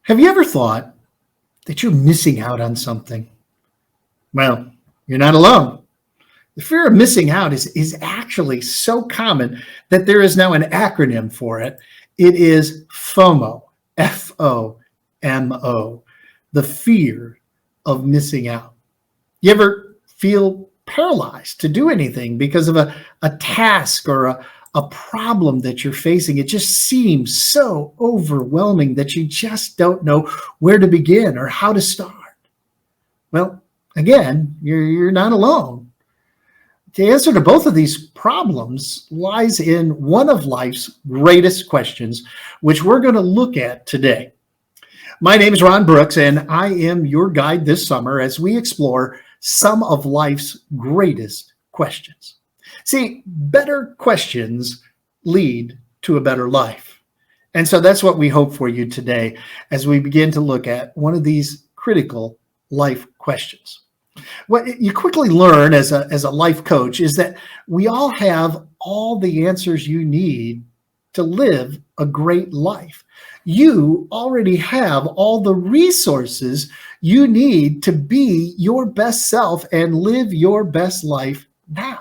Have you ever thought that you're missing out on something? Well, you're not alone. The fear of missing out is actually so common that there is now an acronym for it. It is FOMO, FOMO, the fear of missing out. You ever feel paralyzed to do anything because of a task or a problem that you're facing? It just seems so overwhelming that you just don't know where to begin or how to start. Well, again, you're not alone. The answer to both of these problems lies in one of life's greatest questions, which we're going to look at today. My name is Ron Brooks, and I am your guide this summer as we explore some of life's greatest questions. See, better questions lead to a better life. And so that's what we hope for you today as we begin to look at one of these critical life questions. What you quickly learn as a life coach is that we all have all the answers you need to live a great life. You already have all the resources you need to be your best self and live your best life now.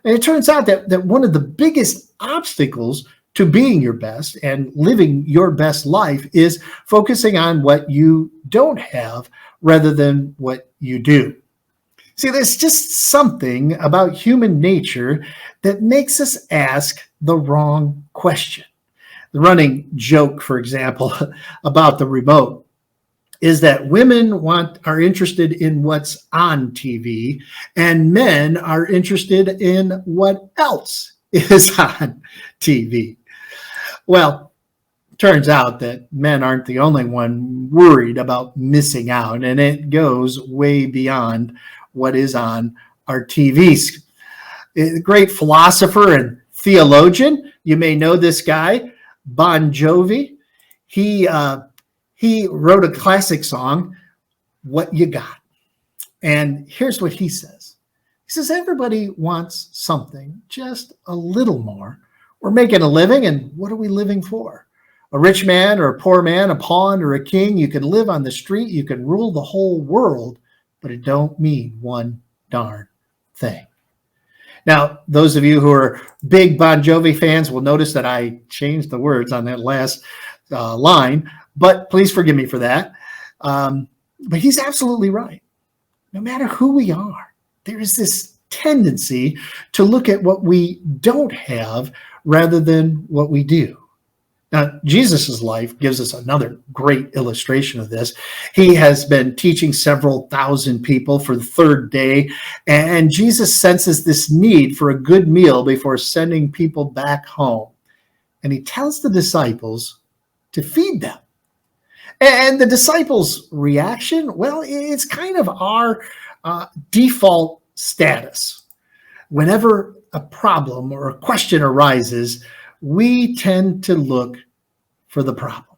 And it turns out that one of the biggest obstacles to being your best and living your best life is focusing on what you don't have rather than what you do. See, there's just something about human nature that makes us ask the wrong question. The running joke, for example, about the remote is that women are interested in what's on TV and men are interested in what else is on TV. Well, turns out that men aren't the only one worried about missing out, and it goes way beyond what is on our TVs. A great philosopher and theologian, you may know this guy, Bon Jovi. He wrote a classic song, What You Got. And here's what he says. He says, everybody wants something, just a little more. We're making a living, and what are we living for? A rich man or a poor man, a pawn or a king, you can live on the street, you can rule the whole world, but it don't mean one darn thing. Now, those of you who are big Bon Jovi fans will notice that I changed the words on that last line, but please forgive me for that. But he's absolutely right. No matter who we are, there is this tendency to look at what we don't have rather than what we do. Now, Jesus' life gives us another great illustration of this. He has been teaching several thousand people for the third day, and Jesus senses this need for a good meal before sending people back home. And he tells the disciples to feed them. And the disciples' reaction, well, it's kind of our default status. Whenever a problem or a question arises, we tend to look for the problem.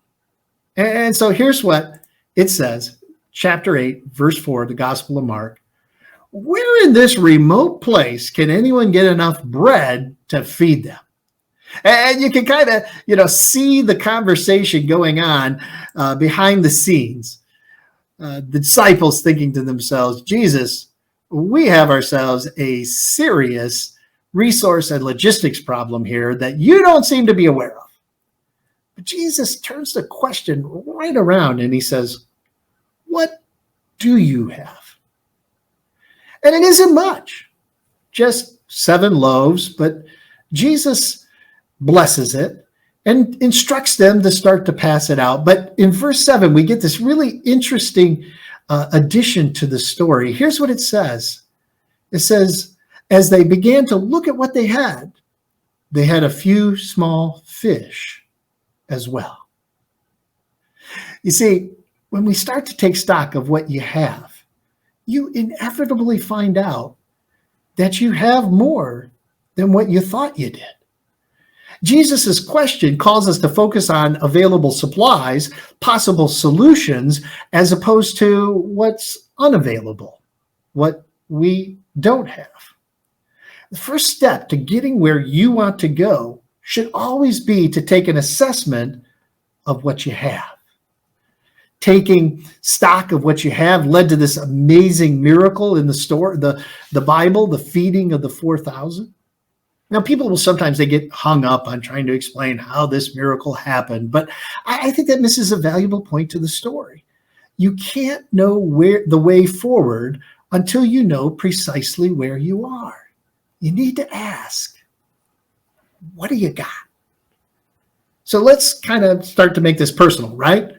And so here's what it says, chapter 8, verse 4, the Gospel of Mark. Where in this remote place can anyone get enough bread to feed them? And you can kind of, see the conversation going on behind the scenes. The disciples thinking to themselves, Jesus, we have ourselves a serious resource and logistics problem here that you don't seem to be aware of. But Jesus turns the question right around and he says, what do you have? And it isn't much, just 7 loaves, but Jesus blesses it and instructs them to start to pass it out. But in verse 7, we get this really interesting addition to the story. Here's what it says. It says, as they began to look at what they had a few small fish as well. You see, when we start to take stock of what you have, you inevitably find out that you have more than what you thought you did. Jesus' question calls us to focus on available supplies, possible solutions, as opposed to what's unavailable, what we don't have. The first step to getting where you want to go should always be to take an assessment of what you have. taking stock of what you have led to this amazing miracle in the story, the Bible, the feeding of the 4,000. Now, people will sometimes they get hung up on trying to explain how this miracle happened, but I think that misses a valuable point to the story. You can't know where the way forward until you know precisely where you are. You need to ask, what do you got? So let's kind of start to make this personal, right?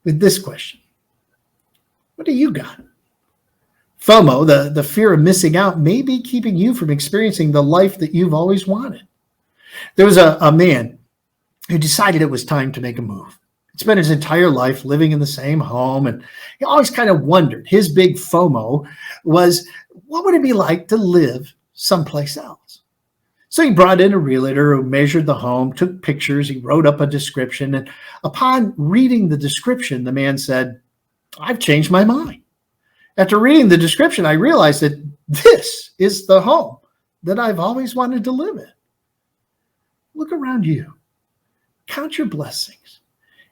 With this question. What do you got? FOMO, the fear of missing out, may be keeping you from experiencing the life that you've always wanted. There was a man who decided it was time to make a move. He spent his entire life living in the same home, and he always kind of wondered. His big FOMO was, what would it be like to live someplace else? So he brought in a realtor who measured the home, took pictures, he wrote up a description, and upon reading the description, the man said, I've changed my mind. After reading the description, I realized that this is the home that I've always wanted to live in. Look around you. Count your blessings.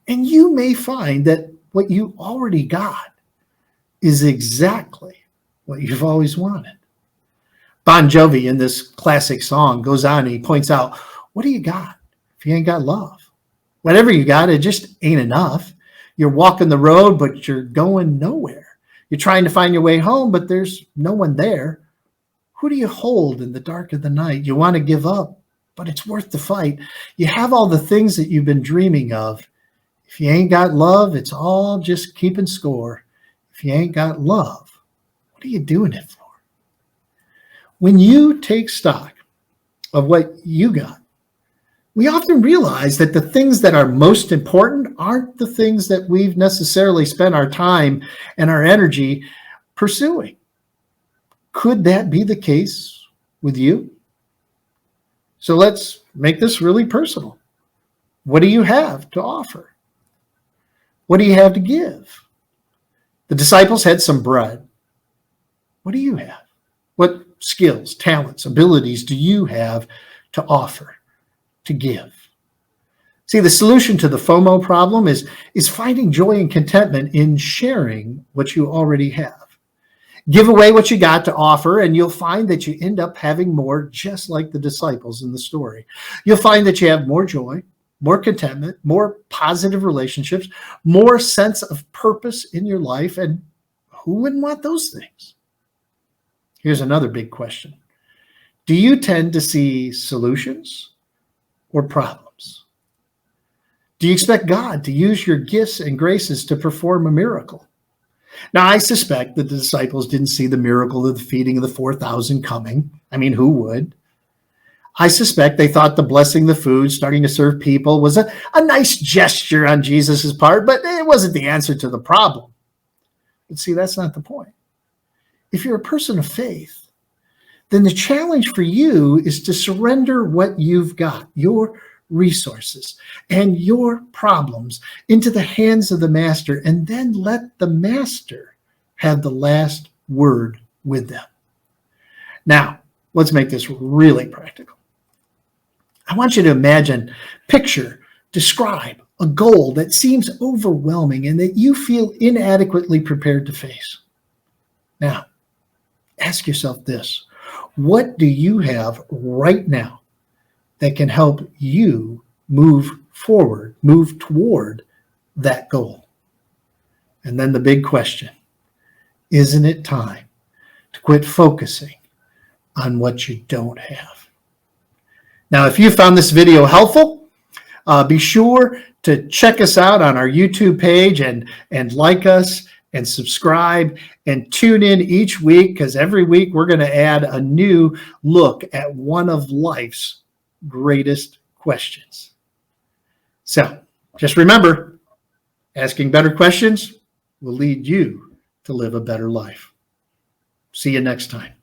And you may find that what you already got is exactly what you've always wanted. Bon Jovi, in this classic song, goes on and he points out, what do you got if you ain't got love? Whatever you got, it just ain't enough. You're walking the road, but you're going nowhere. You're trying to find your way home, but there's no one there. Who do you hold in the dark of the night? You want to give up, but it's worth the fight. You have all the things that you've been dreaming of. If you ain't got love, it's all just keeping score. If you ain't got love, what are you doing it for? When you take stock of what you got, we often realize that the things that are most important aren't the things that we've necessarily spent our time and our energy pursuing. Could that be the case with you? So let's make this really personal. What do you have to offer? What do you have to give? The disciples had some bread. What do you have? What skills, talents, abilities do you have to offer, to give? See, the solution to the FOMO problem is finding joy and contentment in sharing what you already have. Give away what you got to offer, and you'll find that you end up having more, just like the disciples in the story. You'll find that you have more joy, more contentment, more positive relationships, more sense of purpose in your life, and who wouldn't want those things? Here's another big question. Do you tend to see solutions or problems? Do you expect God to use your gifts and graces to perform a miracle? Now, I suspect that the disciples didn't see the miracle of the feeding of the 4,000 coming. I mean, who would? I suspect they thought the blessing the food, starting to serve people, was a nice gesture on Jesus's part, but it wasn't the answer to the problem. But see, that's not the point. If you're a person of faith, then the challenge for you is to surrender what you've got, your resources and your problems, into the hands of the master, and then let the master have the last word with them. Now, let's make this really practical. I want you to imagine, picture, describe a goal that seems overwhelming and that you feel inadequately prepared to face. Now, ask yourself this. What do you have right now that can help you move forward, move toward that goal? And then the big question, isn't it time to quit focusing on what you don't have? Now, if you found this video helpful, be sure to check us out on our YouTube page and like us and subscribe and tune in each week, because every week we're going to add a new look at one of life's greatest questions. So just remember, asking better questions will lead you to live a better life. See you next time.